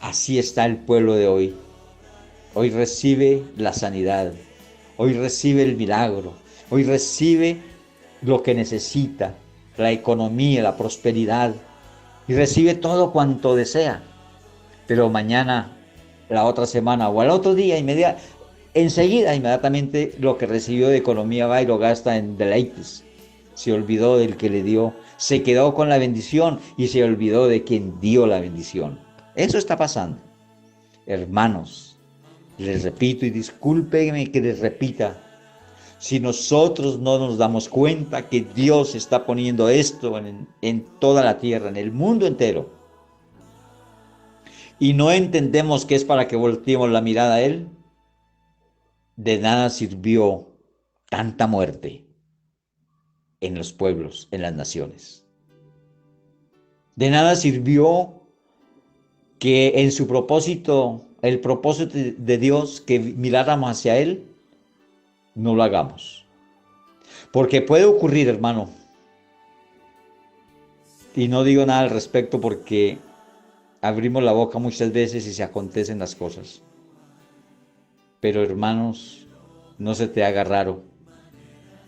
Así está el pueblo de hoy. Hoy recibe la sanidad, hoy recibe el milagro, hoy recibe lo que necesita, la economía, la prosperidad, y recibe todo cuanto desea. Pero mañana, la otra semana o al otro día, inmediatamente lo que recibió de economía va y lo gasta en deleites. Se olvidó del que le dio, se quedó con la bendición y se olvidó de quien dio la bendición. Eso está pasando. Hermanos, les repito, y discúlpenme que les repita, si nosotros no nos damos cuenta que Dios está poniendo esto en toda la tierra, en el mundo entero, y no entendemos que es para que volteemos la mirada a Él, de nada sirvió tanta muerte en los pueblos, en las naciones. De nada sirvió que en su propósito, el propósito de Dios, que miráramos hacia Él, no lo hagamos. Porque puede ocurrir, hermano, y no digo nada al respecto porque abrimos la boca muchas veces y se acontecen las cosas. Pero hermanos, no se te haga raro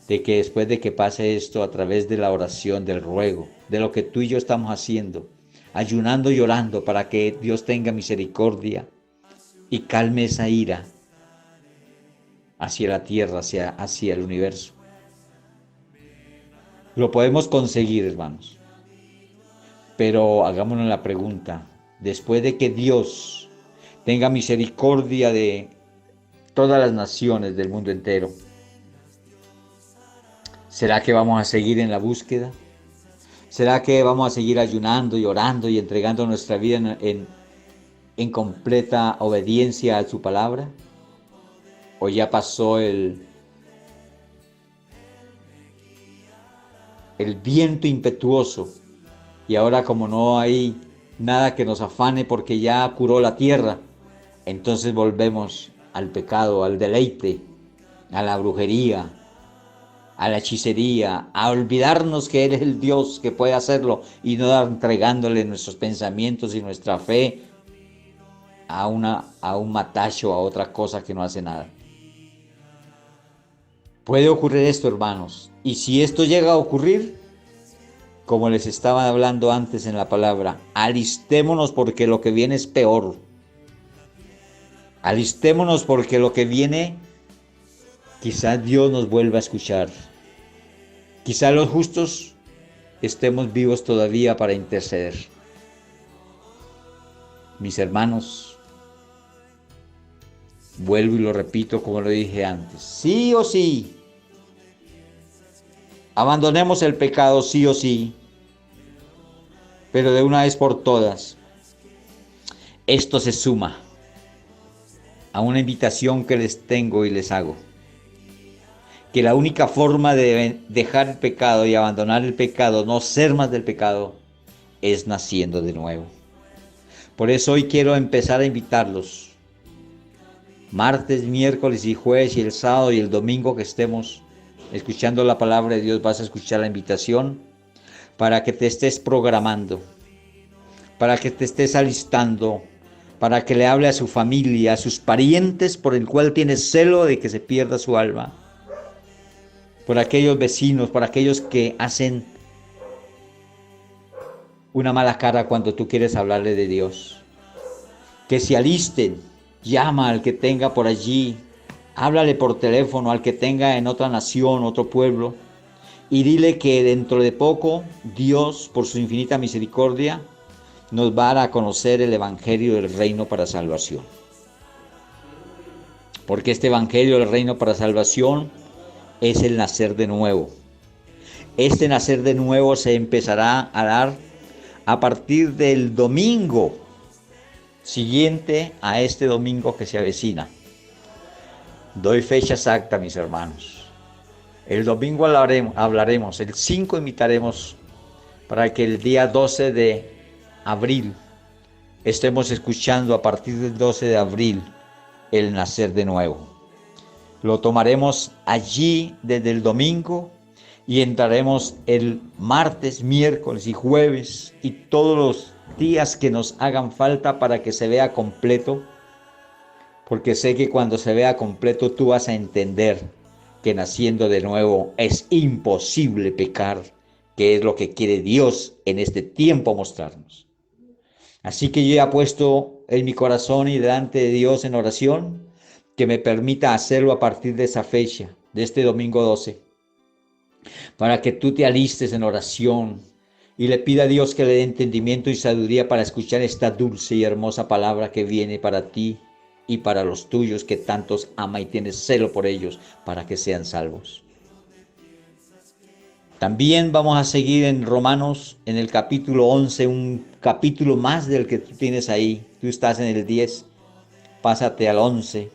de que después de que pase esto, a través de la oración, del ruego, de lo que tú y yo estamos haciendo, ayunando y orando para que Dios tenga misericordia y calme esa ira hacia la tierra, hacia el universo. Lo podemos conseguir, hermanos, pero hagámonos la pregunta, después de que Dios tenga misericordia de todas las naciones del mundo entero, ¿será que vamos a seguir en la búsqueda? ¿Será que vamos a seguir ayunando y orando y entregando nuestra vida en completa obediencia a su palabra? ¿O ya pasó el viento impetuoso y ahora, como no hay nada que nos afane porque ya curó la tierra, entonces volvemos al pecado, al deleite, a la brujería, a la hechicería, a olvidarnos que Él es el Dios que puede hacerlo y no entregándole nuestros pensamientos y nuestra fe a un matacho, a otra cosa que no hace nada? Puede ocurrir esto, hermanos, y si esto llega a ocurrir, como les estaba hablando antes en la palabra, alistémonos porque lo que viene es peor. Alistémonos porque lo que viene, quizás Dios nos vuelva a escuchar. Quizás los justos estemos vivos todavía para interceder. Mis hermanos, vuelvo y lo repito como lo dije antes. Sí o sí. Abandonemos el pecado sí o sí. Pero de una vez por todas. Esto se suma a una invitación que les tengo y les hago. Que la única forma de dejar el pecado y abandonar el pecado, no ser más del pecado, es naciendo de nuevo. Por eso hoy quiero empezar a invitarlos. Martes, miércoles y jueves y el sábado y el domingo que estemos escuchando la palabra de Dios, vas a escuchar la invitación para que te estés programando, para que te estés alistando, para que le hable a su familia, a sus parientes por el cual tienes celo de que se pierda su alma, por aquellos vecinos, por aquellos que hacen una mala cara cuando tú quieres hablarle de Dios. Que se alisten, llama al que tenga por allí, háblale por teléfono al que tenga en otra nación, otro pueblo, y dile que dentro de poco Dios, por su infinita misericordia, nos va a dar a conocer el evangelio del reino para salvación. Porque este evangelio del reino para salvación es el nacer de nuevo. Este nacer de nuevo se empezará a dar a partir del domingo siguiente a este domingo que se avecina. Doy fecha exacta, mis hermanos. El domingo hablaremos, el 5 invitaremos para que el día 12 de abril estemos escuchando a partir del 12 de abril el nacer de nuevo. Lo tomaremos allí desde el domingo y entraremos el martes, miércoles y jueves y todos los días que nos hagan falta para que se vea completo, porque sé que cuando se vea completo tú vas a entender que naciendo de nuevo es imposible pecar, que es lo que quiere Dios en este tiempo mostrarnos. Así que yo he puesto en mi corazón y delante de Dios en oración que me permita hacerlo a partir de esa fecha, de este domingo 12, para que tú te alistes en oración y le pida a Dios que le dé entendimiento y sabiduría para escuchar esta dulce y hermosa palabra que viene para ti y para los tuyos que tantos ama y tienes celo por ellos para que sean salvos. También vamos a seguir en Romanos, en el capítulo 11, un capítulo más del que tú tienes ahí. Tú estás en el 10, pásate al 11.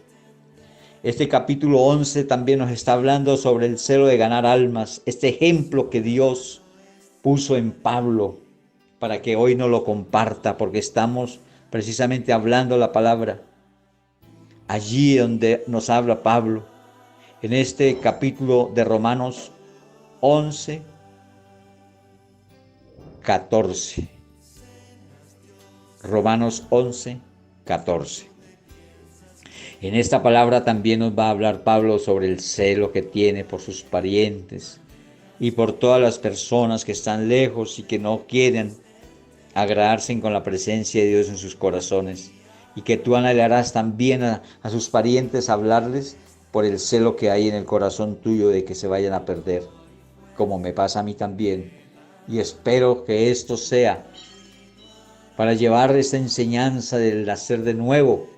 Este capítulo 11 también nos está hablando sobre el celo de ganar almas, este ejemplo que Dios puso en Pablo para que hoy nos lo comparta, porque estamos precisamente hablando la palabra. Allí donde nos habla Pablo, en este capítulo de Romanos 11, 14. Romanos 11, 14. En esta palabra también nos va a hablar Pablo sobre el celo que tiene por sus parientes y por todas las personas que están lejos y que no quieren agradarse con la presencia de Dios en sus corazones, y que tú anhelarás también a sus parientes hablarles por el celo que hay en el corazón tuyo de que se vayan a perder, como me pasa a mí también. Y espero que esto sea para llevar esta enseñanza del nacer de nuevo,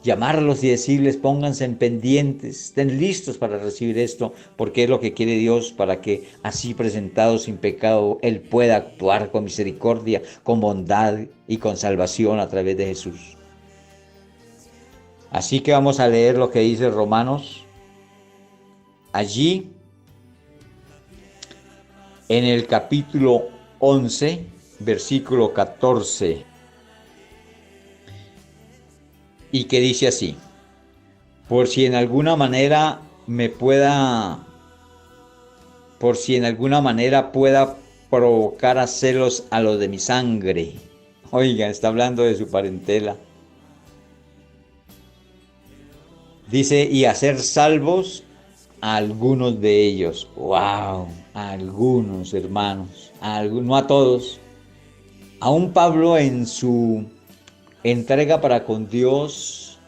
llamarlos y decirles: pónganse en pendientes, estén listos para recibir esto, porque es lo que quiere Dios, para que así presentados sin pecado, Él pueda actuar con misericordia, con bondad y con salvación a través de Jesús. Así que vamos a leer lo que dice Romanos, allí en el capítulo 11, versículo 14, y que dice así: por si en alguna manera pueda provocar a celos a los de mi sangre. Oigan, está hablando de su parentela. Dice: y hacer salvos a algunos de ellos. ¡Wow! A algunos, hermanos. No a todos. Aún Pablo, en su entrega para con Dios,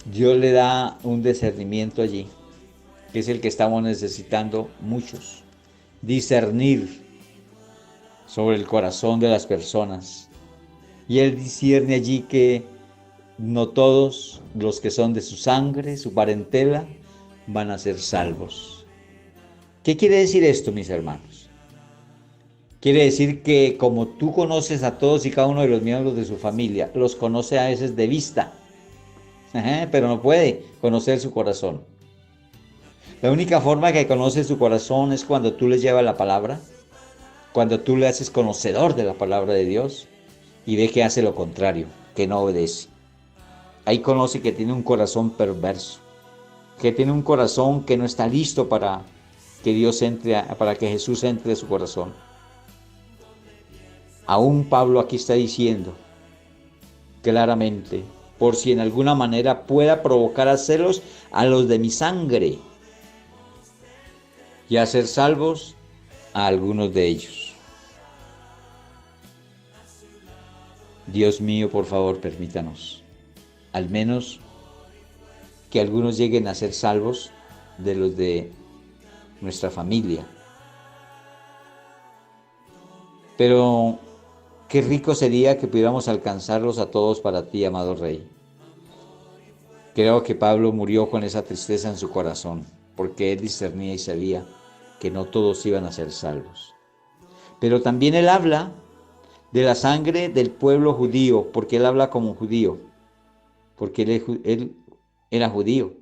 Dios le da un discernimiento allí, que es el que estamos necesitando muchos. Discernir sobre el corazón de las personas. Y él discierne allí que no todos los que son de su sangre, su parentela, van a ser salvos. ¿Qué quiere decir esto, mis hermanos? Quiere decir que como tú conoces a todos y cada uno de los miembros de su familia, los conoce a veces de vista, pero no puede conocer su corazón. La única forma que conoce su corazón es cuando tú les llevas la palabra, cuando tú le haces conocedor de la palabra de Dios y ve que hace lo contrario, que no obedece. Ahí conoce que tiene un corazón perverso, que tiene un corazón que no está listo para que para que Jesús entre en su corazón. Aún Pablo aquí está diciendo claramente: por si en alguna manera pueda provocar a celos a los de mi sangre y hacer salvos a algunos de ellos. Dios mío, por favor, permítanos, al menos que algunos lleguen a ser salvos de los de nuestra familia. Pero qué rico sería que pudiéramos alcanzarlos a todos para ti, amado Rey. Creo que Pablo murió con esa tristeza en su corazón, porque él discernía y sabía que no todos iban a ser salvos. Pero también él habla de la sangre del pueblo judío, porque él habla como judío, porque él era judío.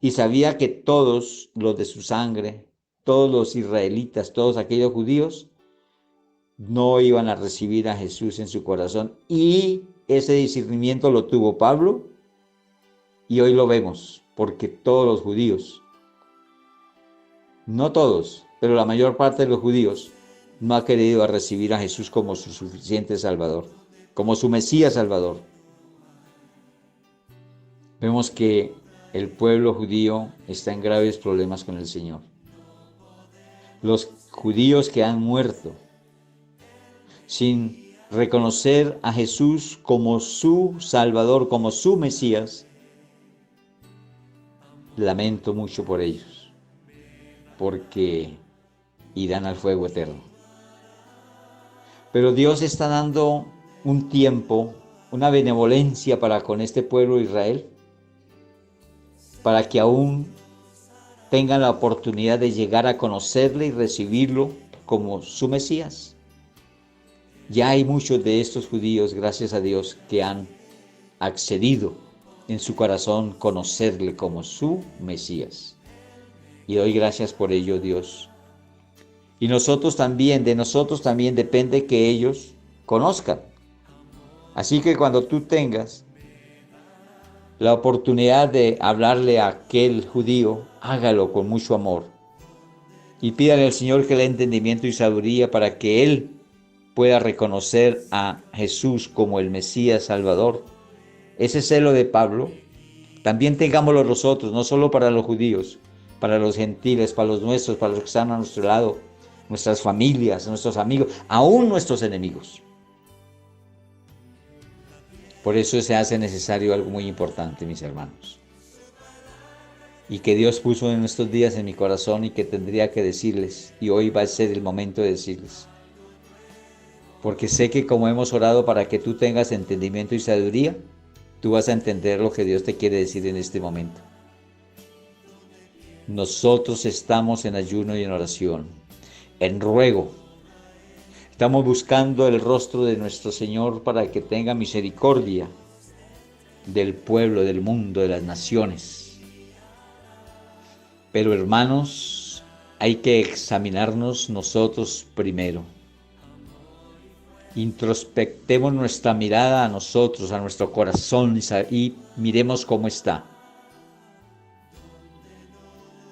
Y sabía que todos los de su sangre, todos los israelitas, todos aquellos judíos, no iban a recibir a Jesús en su corazón. Y ese discernimiento lo tuvo Pablo, y hoy lo vemos, porque todos los judíos, no todos, pero la mayor parte de los judíos, no ha querido recibir a Jesús como su suficiente Salvador, como su Mesías Salvador. Vemos que el pueblo judío está en graves problemas con el Señor. Los judíos que han muerto sin reconocer a Jesús como su Salvador, como su Mesías, lamento mucho por ellos, porque irán al fuego eterno. Pero Dios está dando un tiempo, una benevolencia para con este pueblo de Israel, para que aún tengan la oportunidad de llegar a conocerle y recibirlo como su Mesías. Ya hay muchos de estos judíos, gracias a Dios, que han accedido en su corazón conocerle como su Mesías. Y doy gracias por ello, Dios. Y de nosotros también depende que ellos conozcan. Así que cuando tú tengas la oportunidad de hablarle a aquel judío, hágalo con mucho amor. Y pídale al Señor que le dé entendimiento y sabiduría para que él pueda reconocer a Jesús como el Mesías Salvador. Ese celo de Pablo, también tengámoslo nosotros, no solo para los judíos, para los gentiles, para los nuestros, para los que están a nuestro lado, nuestras familias, nuestros amigos, aún nuestros enemigos. Por eso se hace necesario algo muy importante, mis hermanos, y que Dios puso en estos días en mi corazón y que tendría que decirles, y hoy va a ser el momento de decirles, porque sé que como hemos orado para que tú tengas entendimiento y sabiduría, tú vas a entender lo que Dios te quiere decir en este momento. Nosotros estamos en ayuno y en oración, en ruego. Estamos buscando el rostro de nuestro Señor para que tenga misericordia del pueblo, del mundo, de las naciones. Pero hermanos, hay que examinarnos nosotros primero. Introspectemos nuestra mirada a nosotros, a nuestro corazón y miremos cómo está.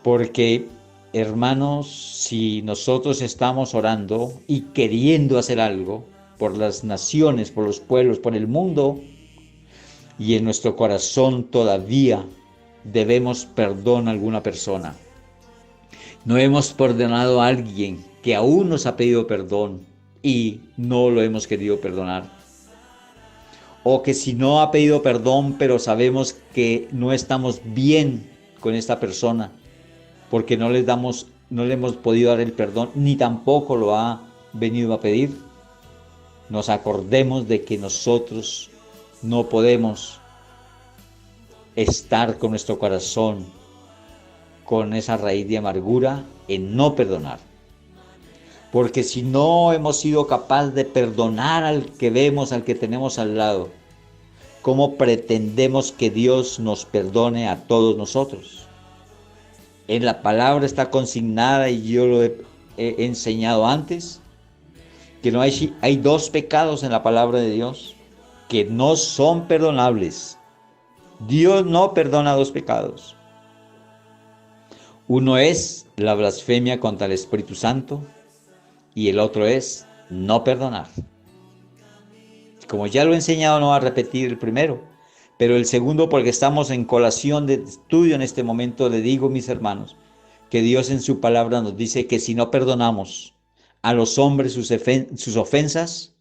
Porque, hermanos, si nosotros estamos orando y queriendo hacer algo por las naciones, por los pueblos, por el mundo, y en nuestro corazón todavía debemos perdón a alguna persona, no hemos perdonado a alguien que aún nos ha pedido perdón y no lo hemos querido perdonar, o que si no ha pedido perdón pero sabemos que no estamos bien con esta persona porque no le hemos podido dar el perdón ni tampoco lo ha venido a pedir, nos acordemos de que nosotros no podemos estar con nuestro corazón con esa raíz de amargura en no perdonar. Porque si no hemos sido capaces de perdonar al que vemos, al que tenemos al lado, ¿cómo pretendemos que Dios nos perdone a todos nosotros? En la palabra está consignada, y yo lo he enseñado antes, que no hay dos pecados en la palabra de Dios que no son perdonables. Dios no perdona dos pecados. Uno es la blasfemia contra el Espíritu Santo y el otro es no perdonar. Como ya lo he enseñado, no voy a repetir el primero, pero el segundo, porque estamos en colación de estudio en este momento, le digo, mis hermanos, que Dios en su palabra nos dice que si no perdonamos a los hombres sus ofensas,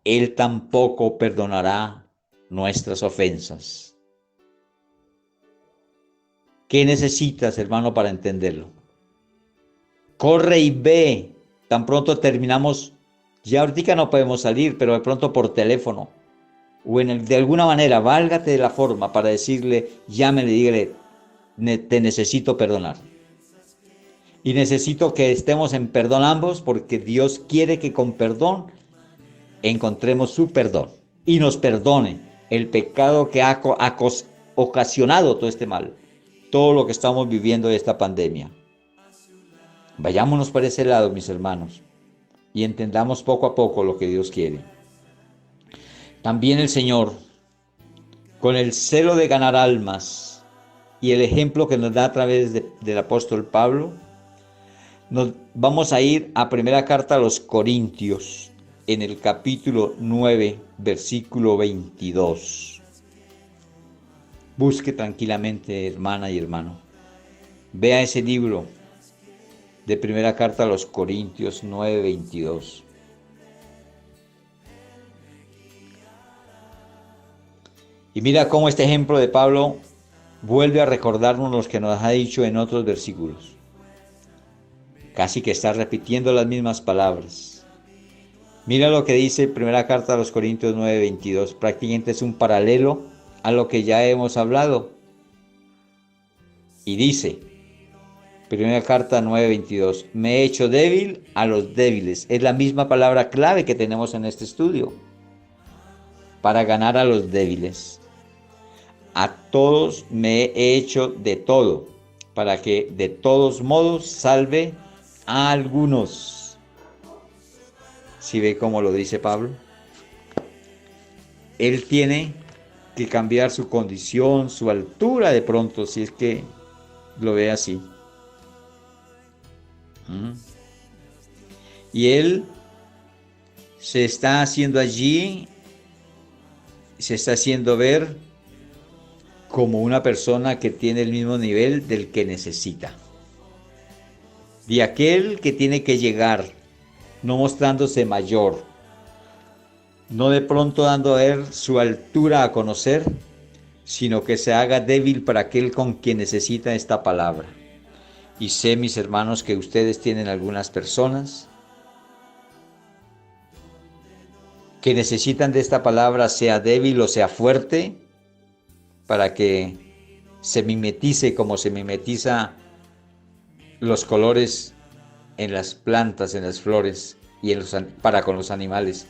Él tampoco perdonará nuestras ofensas. ¿Qué necesitas, hermano, para entenderlo? Corre y ve. Tan pronto terminamos, ya ahorita no podemos salir, pero de pronto por teléfono o de alguna manera, válgate de la forma para decirle, llámele y dígale, te necesito perdonar. Y necesito que estemos en perdón ambos, porque Dios quiere que con perdón encontremos su perdón y nos perdone el pecado que ha ocasionado todo este mal, todo lo que estamos viviendo de esta pandemia. Vayámonos por ese lado, mis hermanos, y entendamos poco a poco lo que Dios quiere. También el Señor, con el celo de ganar almas y el ejemplo que nos da a través del apóstol Pablo, nos vamos a ir a primera carta a los Corintios, en el capítulo 9, versículo 22. Busque tranquilamente, hermana y hermano. Vea ese libro de primera carta a los Corintios 9, 22. Y mira cómo este ejemplo de Pablo vuelve a recordarnos lo que nos ha dicho en otros versículos. Casi que está repitiendo las mismas palabras. Mira lo que dice primera carta a los Corintios 9, 22. Prácticamente es un paralelo a lo que ya hemos hablado. Y dice, primera carta 9, 22. Me he hecho débil a los débiles. Es la misma palabra clave que tenemos en este estudio. Para ganar a los débiles. A todos me he hecho de todo, para que de todos modos salve a algunos. ¿Sí ve cómo lo dice Pablo? Él tiene que cambiar su condición, su altura de pronto, si es que lo ve así. Y él se está haciendo allí, se está haciendo ver como una persona que tiene el mismo nivel del que necesita. de aquel que tiene que llegar, no mostrándose mayor, no de pronto dando a ver su altura a conocer, sino que se haga débil para aquel con quien necesita esta palabra. Y sé, mis hermanos, que ustedes tienen algunas personas que necesitan de esta palabra, sea débil o sea fuerte, para que se mimetice como se mimetiza los colores en las plantas, en las flores y para con los animales.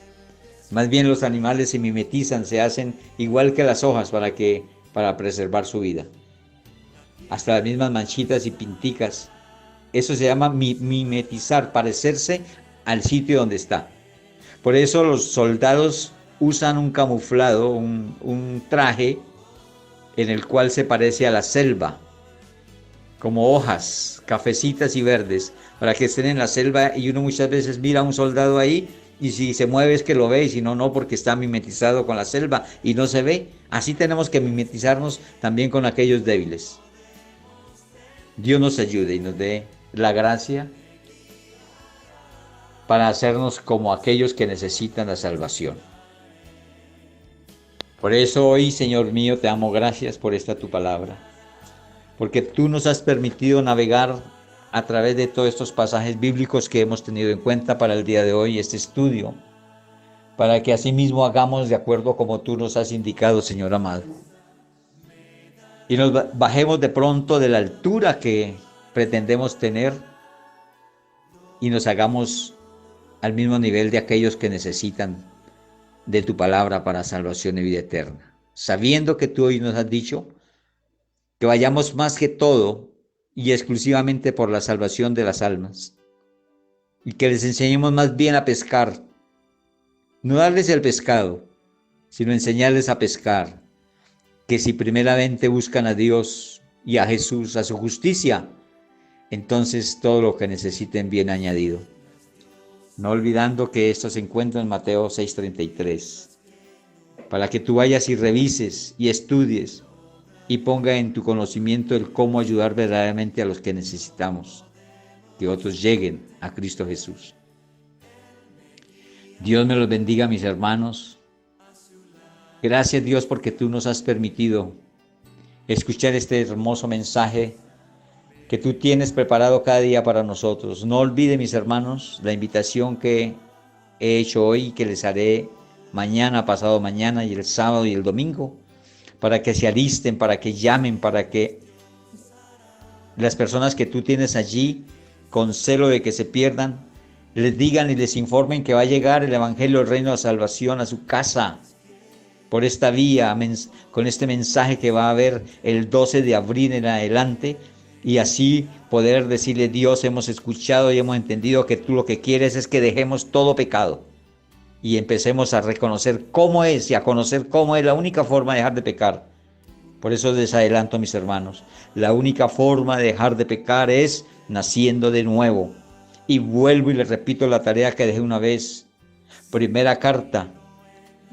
Más bien los animales se mimetizan, se hacen igual que las hojas para preservar su vida. Hasta las mismas manchitas y pinticas. Eso se llama mimetizar, parecerse al sitio donde está. Por eso los soldados usan un camuflado, un traje en el cual se parece a la selva, como hojas, cafecitas y verdes, para que estén en la selva y uno muchas veces mira a un soldado ahí y si se mueve es que lo ve y si no, no, porque está mimetizado con la selva y no se ve. Así tenemos que mimetizarnos también con aquellos débiles. Dios nos ayude y nos dé la gracia para hacernos como aquellos que necesitan la salvación. Por eso hoy, Señor mío, te damos gracias por esta tu palabra, porque tú nos has permitido navegar a través de todos estos pasajes bíblicos que hemos tenido en cuenta para el día de hoy, este estudio, para que asimismo hagamos de acuerdo como tú nos has indicado, Señor amado. Y nos bajemos de pronto de la altura que pretendemos tener y nos hagamos al mismo nivel de aquellos que necesitan de tu palabra para salvación y vida eterna. Sabiendo que tú hoy nos has dicho que vayamos más que todo y exclusivamente por la salvación de las almas. Y que les enseñemos más bien a pescar. No darles el pescado, sino enseñarles a pescar. Que si primeramente buscan a Dios y a Jesús, a su justicia, entonces todo lo que necesiten viene añadido. No olvidando que esto se encuentra en Mateo 6:33. Para que tú vayas y revises y estudies y ponga en tu conocimiento el cómo ayudar verdaderamente a los que necesitamos, que otros lleguen a Cristo Jesús. Dios me los bendiga, mis hermanos. Gracias, Dios, porque tú nos has permitido escuchar este hermoso mensaje que tú tienes preparado cada día para nosotros. No olvide, mis hermanos, la invitación que he hecho hoy y que les haré mañana, pasado mañana y el sábado y el domingo, para que se alisten, para que llamen, para que las personas que tú tienes allí, con celo de que se pierdan, les digan y les informen que va a llegar el Evangelio del Reino de Salvación a su casa, por esta vía, con este mensaje que va a haber el 12 de abril en adelante, y así poder decirle: Dios, hemos escuchado y hemos entendido que tú lo que quieres es que dejemos todo pecado y empecemos a reconocer cómo es y a conocer cómo es la única forma de dejar de pecar. Por eso les adelanto, mis hermanos, la única forma de dejar de pecar es naciendo de nuevo. Y vuelvo y les repito la tarea que dejé una vez. Primera carta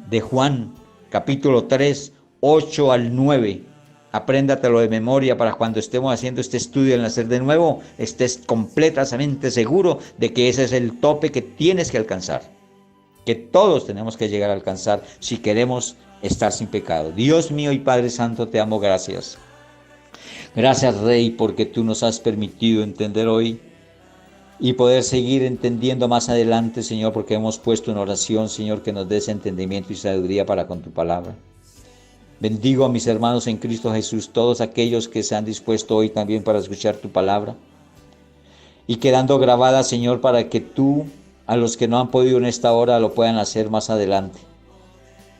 de Juan, capítulo 3, 8 al 9. Apréndatelo de memoria para cuando estemos haciendo este estudio del nacer de nuevo, estés completamente seguro de que ese es el tope que tienes que alcanzar, que todos tenemos que llegar a alcanzar si queremos estar sin pecado. Dios mío y Padre Santo, te amo, gracias. Gracias, Rey, porque tú nos has permitido entender hoy y poder seguir entendiendo más adelante, Señor, porque hemos puesto en oración, Señor, que nos des entendimiento y sabiduría para con tu palabra. Bendigo a mis hermanos en Cristo Jesús, todos aquellos que se han dispuesto hoy también para escuchar tu palabra, y quedando grabada, Señor, para que tú, a los que no han podido en esta hora, lo puedan hacer más adelante.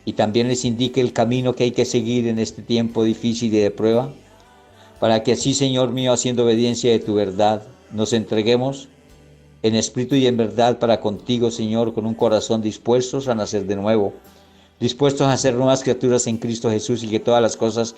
Y también les indique el camino que hay que seguir en este tiempo difícil y de prueba, para que así, Señor mío, haciendo obediencia de tu verdad, nos entreguemos en espíritu y en verdad para contigo, Señor, con un corazón dispuestos a nacer de nuevo, dispuestos a ser nuevas criaturas en Cristo Jesús, y que todas las cosas